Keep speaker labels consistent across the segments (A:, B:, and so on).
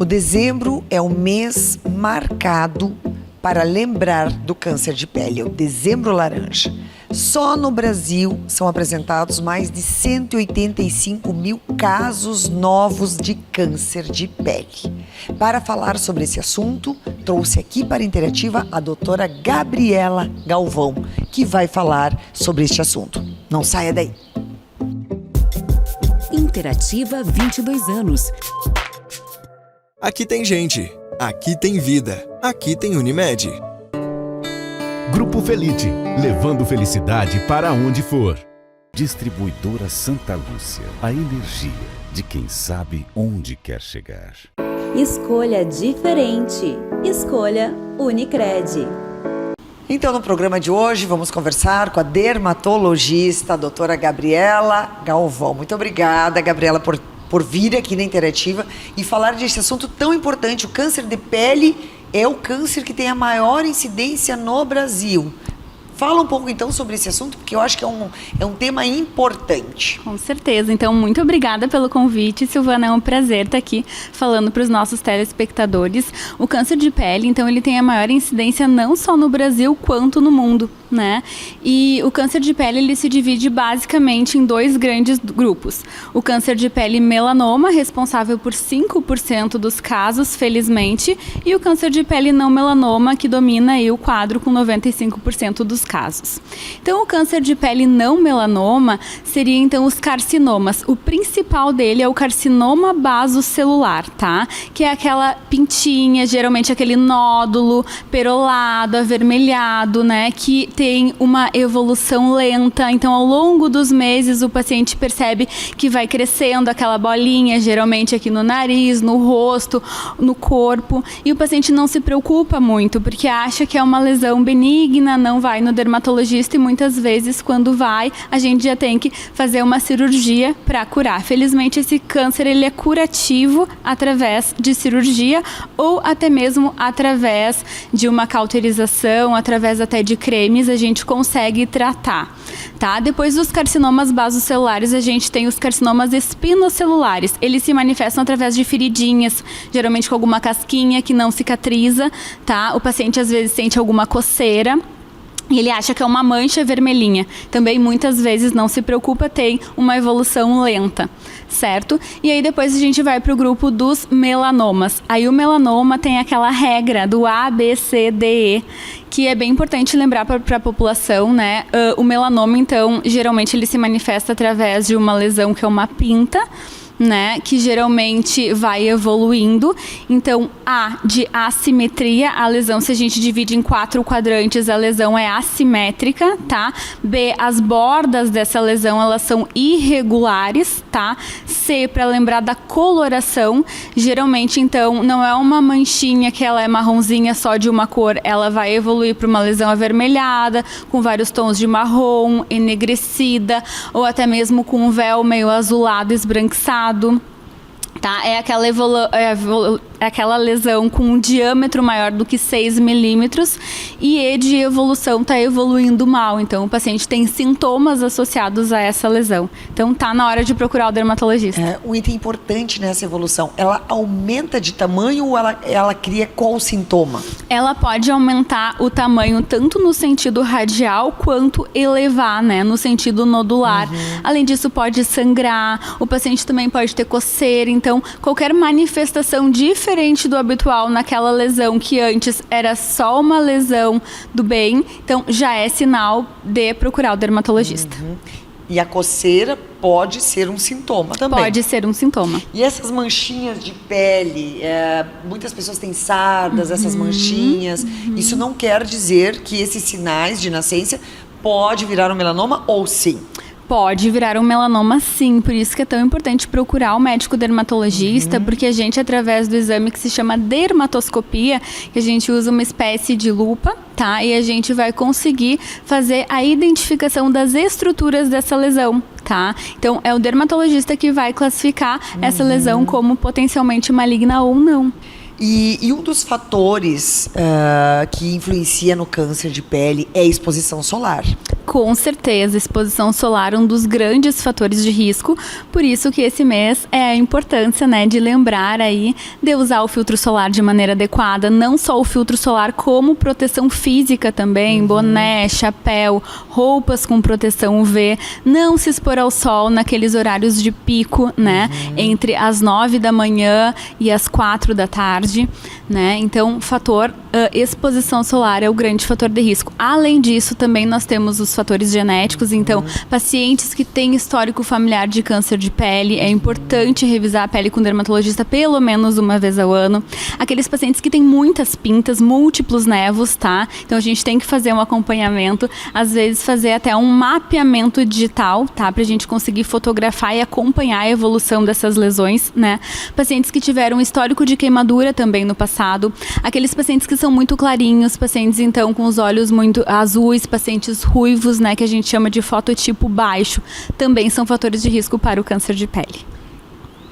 A: O dezembro é o mês marcado para lembrar do câncer de pele, é o Dezembro Laranja. Só no Brasil são apresentados mais de 185 mil casos novos de câncer de pele. Para falar sobre esse assunto, trouxe aqui para a Interativa a doutora Gabriela Galvão, que vai falar sobre este assunto. Não saia daí.
B: Interativa 22 anos.
C: Aqui tem gente, aqui tem vida, aqui tem Unimed.
D: Grupo Felite, levando felicidade para onde for.
E: Distribuidora Santa Lúcia, a energia de quem sabe onde quer chegar.
F: Escolha diferente. Escolha Unicred.
A: Então, no programa de hoje, vamos conversar com a dermatologista, a doutora Gabriela Galvão. Muito obrigada, Gabriela, por vir aqui na Interativa e falar desse assunto tão importante. O câncer de pele é o câncer que tem a maior incidência no Brasil. Fala um pouco, então, sobre esse assunto, porque eu acho que é um tema importante.
G: Com certeza. Então, muito obrigada pelo convite, Silvana. É um prazer estar aqui falando para os nossos telespectadores. O câncer de pele, então, ele tem a maior incidência não só no Brasil, quanto no mundo, né? E o câncer de pele, ele se divide basicamente em dois grandes grupos. O câncer de pele melanoma, responsável por 5% dos casos, felizmente, e o câncer de pele não melanoma, que domina aí o quadro com 95% dos casos. Então, o câncer de pele não melanoma seria, então, os carcinomas. O principal dele é o carcinoma basocelular, tá? Que é aquela pintinha, geralmente aquele nódulo perolado, avermelhado, né? Que tem uma evolução lenta. Então, ao longo dos meses, o paciente percebe que vai crescendo aquela bolinha, geralmente aqui no nariz, no rosto, no corpo. E o paciente não se preocupa muito, porque acha que é uma lesão benigna, não vai no dermatologista e muitas vezes, quando vai, a gente já tem que fazer uma cirurgia para curar. Felizmente, esse câncer ele é curativo através de cirurgia ou até mesmo através de uma cauterização, através até de cremes, a gente consegue tratar, tá? Depois dos carcinomas basocelulares, a gente tem os carcinomas espinocelulares. Eles se manifestam através de feridinhas, geralmente com alguma casquinha que não cicatriza, tá? O paciente às vezes sente alguma coceira e ele acha que é uma mancha vermelhinha. Também muitas vezes não se preocupa, tem uma evolução lenta, certo? E aí depois a gente vai para o grupo dos melanomas. Aí o melanoma tem aquela regra do A, B, C, D, E, que é bem importante lembrar para a população, né? O melanoma, então, geralmente ele se manifesta através de uma lesão que é uma pinta, né, que geralmente vai evoluindo. Então, A, de assimetria, a lesão, se a gente divide em 4 quadrantes, a lesão é assimétrica, tá? B, as bordas dessa lesão, elas são irregulares, tá? C, para lembrar da coloração, geralmente, então, não é uma manchinha que ela é marronzinha só de uma cor, ela vai evoluir para uma lesão avermelhada, com vários tons de marrom, enegrecida, ou até mesmo com um véu meio azulado, esbranquiçado. Tá? É aquela lesão com um diâmetro maior do que 6 milímetros e de evolução está evoluindo mal. Então, o paciente tem sintomas associados a essa lesão. Então, tá na hora de procurar o dermatologista.
A: Um item importante nessa evolução, ela aumenta de tamanho ou ela cria qual sintoma?
G: Ela pode aumentar o tamanho tanto no sentido radial quanto elevar, né, no sentido nodular. Além disso, pode sangrar, o paciente também pode ter coceira. Então, qualquer manifestação diferente do habitual naquela lesão que antes era só uma lesão do bem, então já é sinal de procurar o dermatologista.
A: E a coceira pode ser um sintoma também.
G: Pode ser um sintoma.
A: E essas manchinhas de pele, muitas pessoas têm sardas, essas manchinhas. Isso não quer dizer que esses sinais de nascença pode virar um melanoma ou sim?
G: Pode virar um melanoma, sim. Por isso que é tão importante procurar o médico dermatologista, porque a gente, através do exame que se chama dermatoscopia, que a gente usa uma espécie de lupa, tá? E a gente vai conseguir fazer a identificação das estruturas dessa lesão, tá? Então, é o dermatologista que vai classificar essa lesão como potencialmente maligna ou não.
A: E um dos fatores que influencia no câncer de pele é a exposição solar.
G: Com certeza, exposição solar é um dos grandes fatores de risco, por isso que esse mês é a importância, né, de lembrar aí de usar o filtro solar de maneira adequada, não só o filtro solar, como proteção física também, boné, chapéu, roupas com proteção UV, não se expor ao sol naqueles horários de pico, né, entre as 9 da manhã e as 4 da tarde, né, então fator exposição solar é o grande fator de risco. Além disso, também nós temos os fatores genéticos, então pacientes que têm histórico familiar de câncer de pele, é importante revisar a pele com o dermatologista pelo menos uma vez ao ano. Aqueles pacientes que têm muitas pintas, múltiplos nevos, tá? Então a gente tem que fazer um acompanhamento, às vezes fazer até um mapeamento digital, tá? Pra gente conseguir fotografar e acompanhar a evolução dessas lesões, né? Pacientes que tiveram um histórico de queimadura também no passado, aqueles pacientes que são muito clarinhos, pacientes então com os olhos muito azuis, pacientes ruivos, né, que a gente chama de fototipo baixo, também são fatores de risco para o câncer de pele.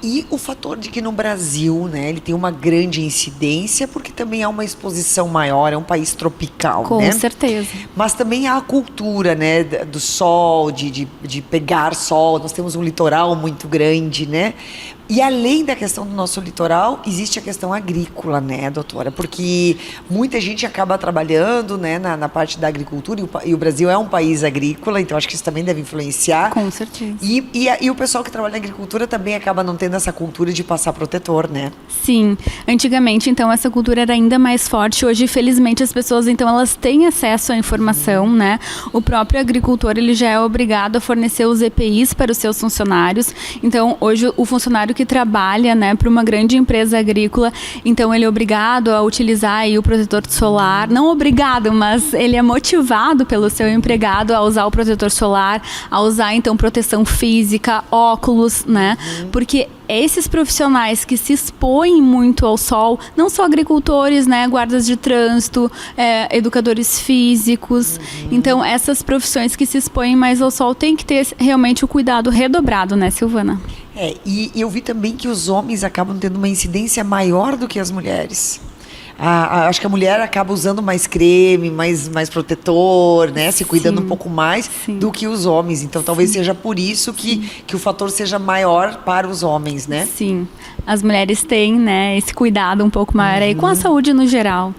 A: E o fator de que no Brasil, né, ele tem uma grande incidência, porque também há uma exposição maior, é um país tropical,
G: Com
A: né?
G: certeza.
A: Mas também há a cultura, né, do sol, de pegar sol, nós temos um litoral muito grande, né? E além da questão do nosso litoral, existe a questão agrícola, né, doutora? Porque muita gente acaba trabalhando, né, na parte da agricultura, e o Brasil é um país agrícola, então acho que isso também deve influenciar.
G: Com certeza.
A: E o pessoal que trabalha na agricultura também acaba não tendo essa cultura de passar protetor, né?
G: Sim, antigamente então essa cultura era ainda mais forte, hoje felizmente as pessoas então elas têm acesso à informação, né? O próprio agricultor ele já é obrigado a fornecer os EPIs para os seus funcionários, então hoje o funcionário que trabalha, né, para uma grande empresa agrícola, então ele é obrigado a utilizar aí o protetor solar, não obrigado, mas ele é motivado pelo seu empregado a usar o protetor solar, a usar então proteção física, óculos, né, porque esses profissionais que se expõem muito ao sol, não só agricultores, né, guardas de trânsito, educadores físicos, então essas profissões que se expõem mais ao sol têm que ter realmente o cuidado redobrado, né, Silvana?
A: E eu vi também que os homens acabam tendo uma incidência maior do que as mulheres. Acho que a mulher acaba usando mais creme, mais protetor, né? Se cuidando um pouco mais do que os homens. Então, talvez seja por isso que o fator seja maior para os homens, né? Sim.
G: As mulheres têm, né, esse cuidado um pouco maior aí com a saúde no geral.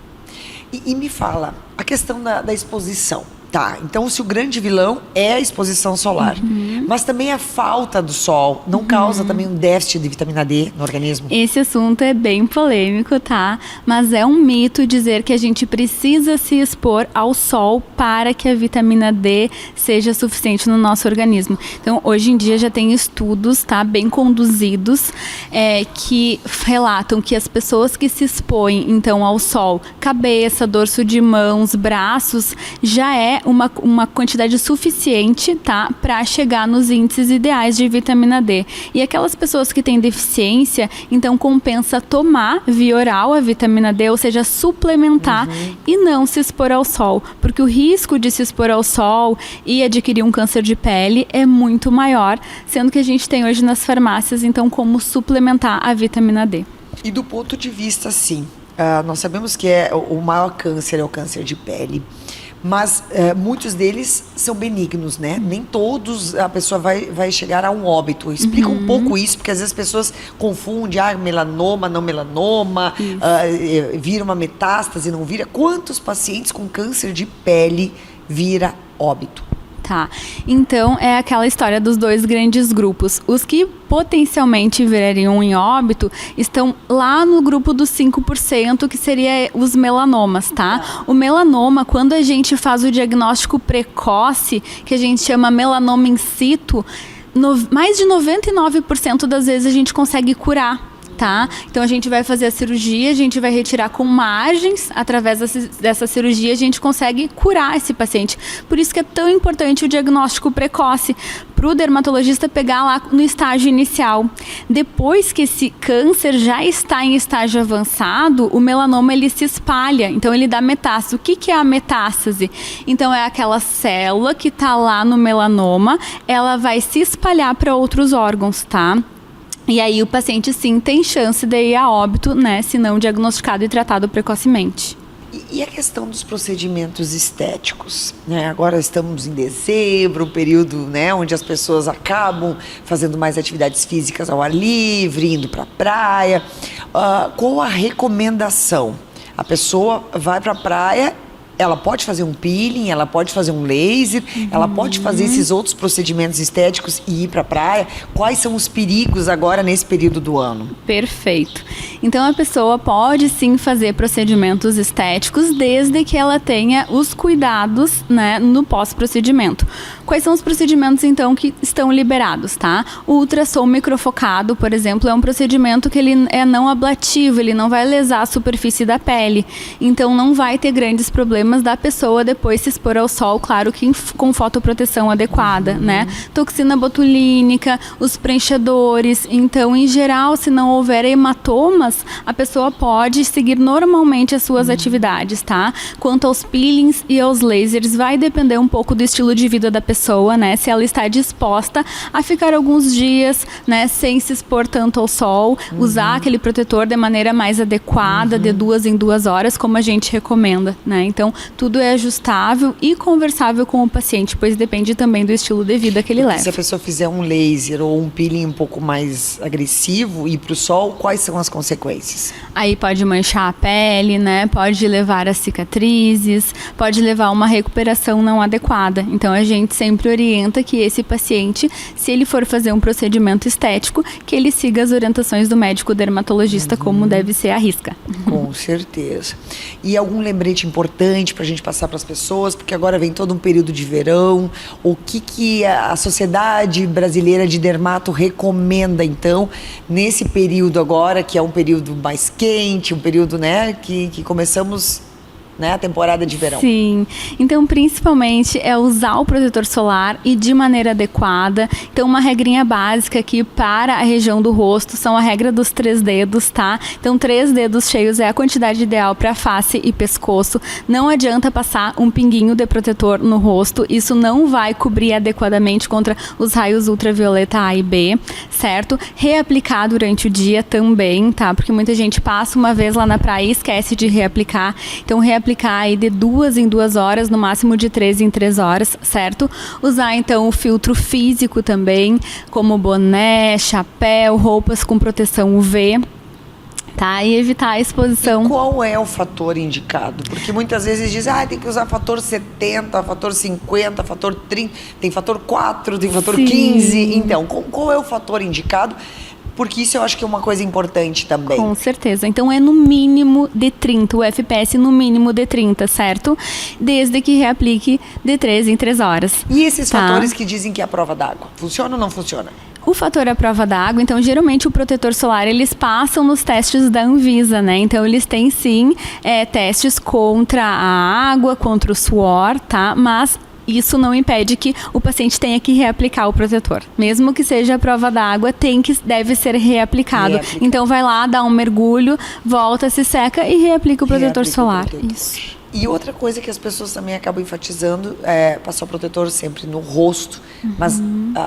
A: E me fala, a questão da exposição. Tá, então se o grande vilão é a exposição solar, mas também a falta do sol não causa também um déficit de vitamina D no organismo?
G: Esse assunto é bem polêmico, tá? Mas é um mito dizer que a gente precisa se expor ao sol para que a vitamina D seja suficiente no nosso organismo. Então, hoje em dia já tem estudos, tá, bem conduzidos, que relatam que as pessoas que se expõem, então, ao sol, cabeça, dorso de mãos, braços, já é uma quantidade suficiente, tá, para chegar nos índices ideais de vitamina D. E aquelas pessoas que têm deficiência, então compensa tomar via oral a vitamina D, ou seja, suplementar e não se expor ao sol, porque o risco de se expor ao sol e adquirir um câncer de pele é muito maior, sendo que a gente tem hoje nas farmácias, então, como suplementar a vitamina D.
A: E do ponto de vista, sim, nós sabemos que o maior câncer é o câncer de pele. Mas muitos deles são benignos, né? Nem todos a pessoa vai chegar a um óbito. Explica um pouco isso, porque às vezes as pessoas confundem, melanoma, não melanoma, vira uma metástase, não vira. Quantos pacientes com câncer de pele vira óbito?
G: Tá, então é aquela história dos dois grandes grupos. Os que potencialmente virariam em óbito estão lá no grupo dos 5%, que seria os melanomas, tá? O melanoma, quando a gente faz o diagnóstico precoce, que a gente chama melanoma in situ, mais de 99% das vezes a gente consegue curar. Tá? Então a gente vai fazer a cirurgia, a gente vai retirar com margens, através dessa cirurgia a gente consegue curar esse paciente. Por isso que é tão importante o diagnóstico precoce, para o dermatologista pegar lá no estágio inicial. Depois que esse câncer já está em estágio avançado, o melanoma ele se espalha, então ele dá metástase. O que é a metástase? Então é aquela célula que está lá no melanoma, ela vai se espalhar para outros órgãos, tá? E aí o paciente sim tem chance de ir a óbito, né, se não diagnosticado e tratado precocemente.
A: E a questão dos procedimentos estéticos, né? Agora estamos em dezembro, um período, né, onde as pessoas acabam fazendo mais atividades físicas ao ar livre, indo para a praia. Qual a recomendação? A pessoa vai para a praia, ela pode fazer um peeling, ela pode fazer um laser, ela pode fazer esses outros procedimentos estéticos e ir para a praia. Quais são os perigos agora nesse período do ano?
G: Perfeito. Então a pessoa pode sim fazer procedimentos estéticos desde que ela tenha os cuidados, né, no pós-procedimento. Quais são os procedimentos então que estão liberados, tá? O ultrassom microfocado, por exemplo, é um procedimento que ele é não ablativo, ele não vai lesar a superfície da pele. Então não vai ter grandes problemas da pessoa depois se expor ao sol, claro que com fotoproteção adequada, né? Toxina botulínica, os preenchedores. Então, em geral, se não houver hematomas, a pessoa pode seguir normalmente as suas atividades, tá? Quanto aos peelings e aos lasers, vai depender um pouco do estilo de vida da pessoa, né? Se ela está disposta a ficar alguns dias, né, sem se expor tanto ao sol, usar aquele protetor de maneira mais adequada, de 2 em 2 horas, como a gente recomenda, né? Então, tudo é ajustável e conversável com o paciente, pois depende também do estilo de vida que ele leva.
A: Se a pessoa fizer um laser ou um peeling um pouco mais agressivo e ir para o sol, quais são as consequências?
G: Aí pode manchar a pele, né? Pode levar a cicatrizes, pode levar a uma recuperação não adequada. Então, a gente sempre orienta que esse paciente, se ele for fazer um procedimento estético, que ele siga as orientações do médico dermatologista, como deve ser à risca.
A: Com certeza. E algum lembrete importante para a gente passar para as pessoas, porque agora vem todo um período de verão. O que a Sociedade Brasileira de Dermato recomenda, então, nesse período agora, que é um período mais quente, um período, né, que começamos, né, a temporada de verão?
G: Sim, então principalmente é usar o protetor solar e de maneira adequada. Então uma regrinha básica aqui para a região do rosto são a regra dos 3 dedos, tá? Então 3 dedos cheios é a quantidade ideal para face e pescoço. Não adianta passar um pinguinho de protetor no rosto, isso não vai cobrir adequadamente contra os raios ultravioleta A e B, certo? Reaplicar durante o dia também, tá? Porque muita gente passa uma vez lá na praia e esquece de reaplicar. Então reaplicar aí de 2 em 2 horas, no máximo de 3 em 3 horas, certo? Usar então o filtro físico também, como boné, chapéu, roupas com proteção UV, tá? E evitar a exposição.
A: E qual é o fator indicado? Porque muitas vezes dizem, tem que usar fator 70, fator 50, fator 30, tem fator 4, tem fator 15. Então, qual é o fator indicado? Porque isso eu acho que é uma coisa importante também.
G: Com certeza. Então é no mínimo de 30, o FPS no mínimo de 30, certo? Desde que reaplique de 3 em 3 horas.
A: E esses fatores que dizem que é a prova d'água, funciona ou não funciona?
G: O fator é a prova d'água, então geralmente o protetor solar eles passam nos testes da Anvisa, né? Então eles têm sim testes contra a água, contra o suor, tá? Mas isso não impede que o paciente tenha que reaplicar o protetor. Mesmo que seja a prova d'água, deve ser reaplicado. Então vai lá, dá um mergulho, volta, se seca e reaplica o protetor solar. Isso.
A: E outra coisa que as pessoas também acabam enfatizando é passar o protetor sempre no rosto. Mas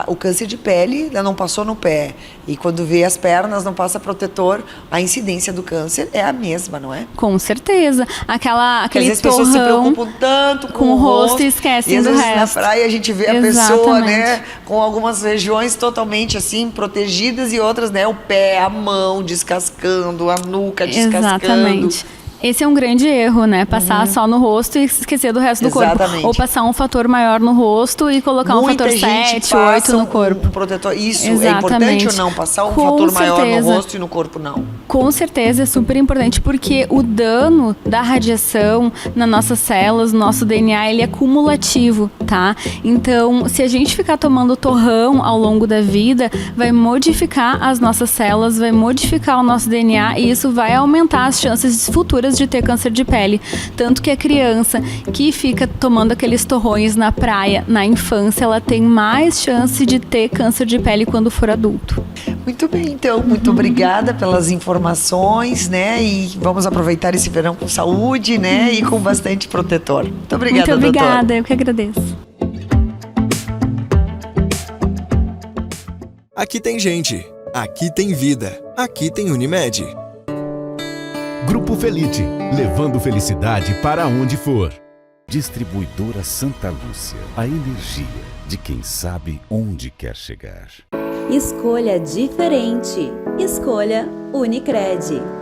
A: o câncer de pele não passou no pé. E quando vê as pernas, não passa protetor, a incidência do câncer é a mesma, não é?
G: Com certeza. Aquele
A: às vezes as pessoas se preocupam tanto com o rosto
G: e esquecem
A: do
G: resto.
A: Na praia a gente vê a pessoa, né, com algumas regiões totalmente assim protegidas e outras, né, o pé, a mão descascando, a nuca descascando.
G: Exatamente. Esse é um grande erro, né? Passar só no rosto e esquecer do resto do corpo. Ou passar um fator maior no rosto e colocar um fator 7, 8 no corpo.
A: Um protetor. Isso é importante ou não? Passar um fator maior no rosto e no corpo não?
G: Com certeza, é super importante, porque o dano da radiação nas nossas células, no nosso DNA, ele é cumulativo, tá? Então, se a gente ficar tomando torrão ao longo da vida, vai modificar as nossas células, vai modificar o nosso DNA e isso vai aumentar as chances futuras de ter câncer de pele. Tanto que a criança que fica tomando aqueles torrões na praia na infância, ela tem mais chance de ter câncer de pele quando for adulto.
A: Muito bem, então, muito obrigada pelas informações, né? E vamos aproveitar esse verão com saúde, né? E com bastante protetor. Muito obrigada,
G: doutora. Muito obrigada,
A: doutor.
G: Eu que agradeço.
C: Aqui tem gente, aqui tem vida, aqui tem Unimed.
D: Grupo Felite, levando felicidade para onde for.
E: Distribuidora Santa Lúcia, a energia de quem sabe onde quer chegar.
F: Escolha diferente. Escolha Unicred.